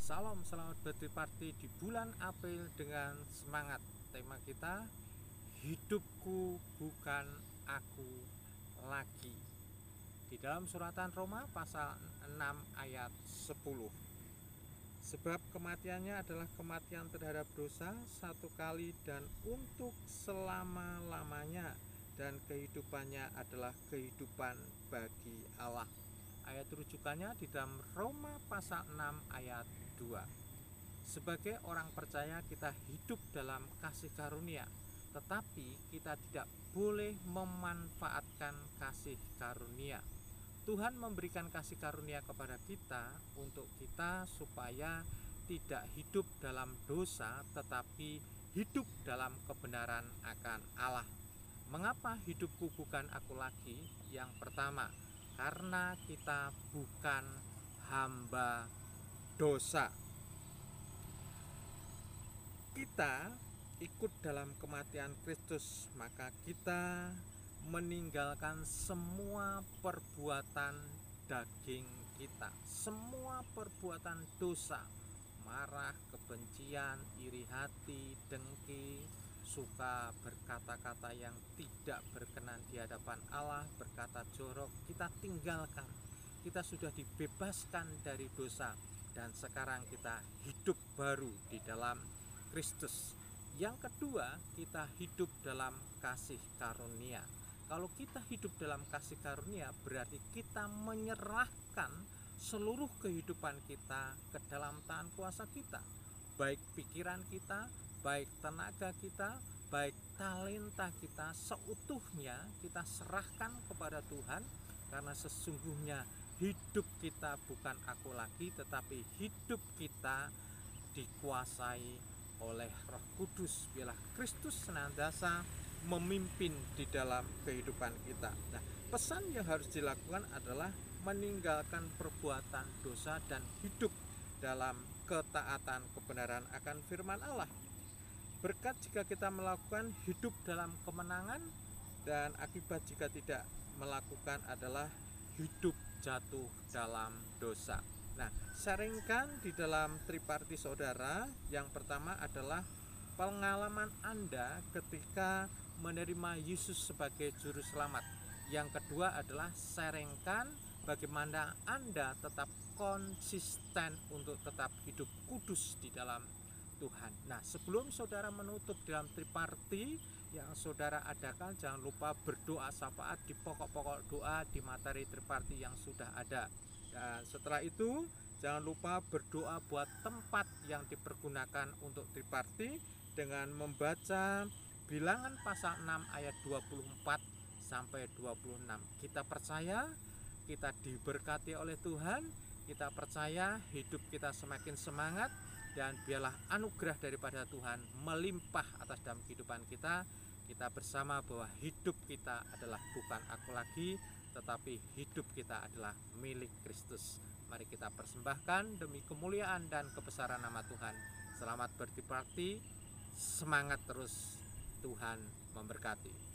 Salam, selamat berparti di bulan April dengan semangat. Tema kita, hidupku bukan aku lagi. Di dalam suratan Roma pasal 6 ayat 10. Sebab kematiannya adalah kematian terhadap dosa satu kali dan untuk selama-lamanya, dan kehidupannya adalah kehidupan bagi Allah. Ayat rujukannya di dalam Roma pasal 6 ayat 2. Sebagai orang percaya kita hidup dalam kasih karunia, tetapi kita tidak boleh memanfaatkan kasih karunia. Tuhan memberikan kasih karunia kepada kita untuk kita supaya tidak hidup dalam dosa, tetapi hidup dalam kebenaran akan Allah. Mengapa hidupku bukan aku lagi? Yang pertama, karena kita bukan hamba dosa. Kita ikut dalam kematian Kristus, maka kita meninggalkan semua perbuatan daging kita, semua perbuatan dosa, marah, kebencian, iri hati, dengki, suka berkata-kata yang tidak berkenan di hadapan Allah, berkata jorok, kita tinggalkan. Kita sudah dibebaskan dari dosa dan sekarang kita hidup baru di dalam Kristus. Yang kedua, kita hidup dalam kasih karunia. Kalau kita hidup dalam kasih karunia, berarti kita menyerahkan seluruh kehidupan kita ke dalam tangan kuasa kita. Baik pikiran kita, baik tenaga kita, baik talenta kita, seutuhnya kita serahkan kepada Tuhan. Karena sesungguhnya hidup kita bukan aku lagi, tetapi hidup kita dikuasai oleh Roh Kudus. Biarlah Kristus senantiasa memimpin di dalam kehidupan kita. Nah, pesan yang harus dilakukan adalah meninggalkan perbuatan dosa dan hidup dalam ketaatan kebenaran akan firman Allah. Berkat jika kita melakukan hidup dalam kemenangan, dan akibat jika tidak melakukan adalah hidup jatuh dalam dosa. Nah, sharingkan di dalam triparti saudara. Yang pertama adalah pengalaman Anda ketika menerima Yesus sebagai juru selamat. Yang kedua adalah sharingkan bagaimana Anda tetap konsisten untuk tetap hidup kudus di dalam Tuhan. Nah, sebelum saudara menutup dalam triparti yang saudara adakan, jangan lupa berdoa syafaat di pokok-pokok doa di materi triparti yang sudah ada. Dan setelah itu jangan lupa berdoa buat tempat yang dipergunakan untuk triparti dengan membaca Bilangan pasal 6 ayat 24 sampai 26. Kita percaya kita diberkati oleh Tuhan, kita percaya hidup kita semakin semangat, dan biarlah anugerah daripada Tuhan melimpah atas dalam kehidupan kita. Kita bersama bahwa hidup kita adalah bukan aku lagi, tetapi hidup kita adalah milik Kristus. Mari kita persembahkan demi kemuliaan dan kebesaran nama Tuhan. Selamat bertriparti, semangat terus, Tuhan memberkati.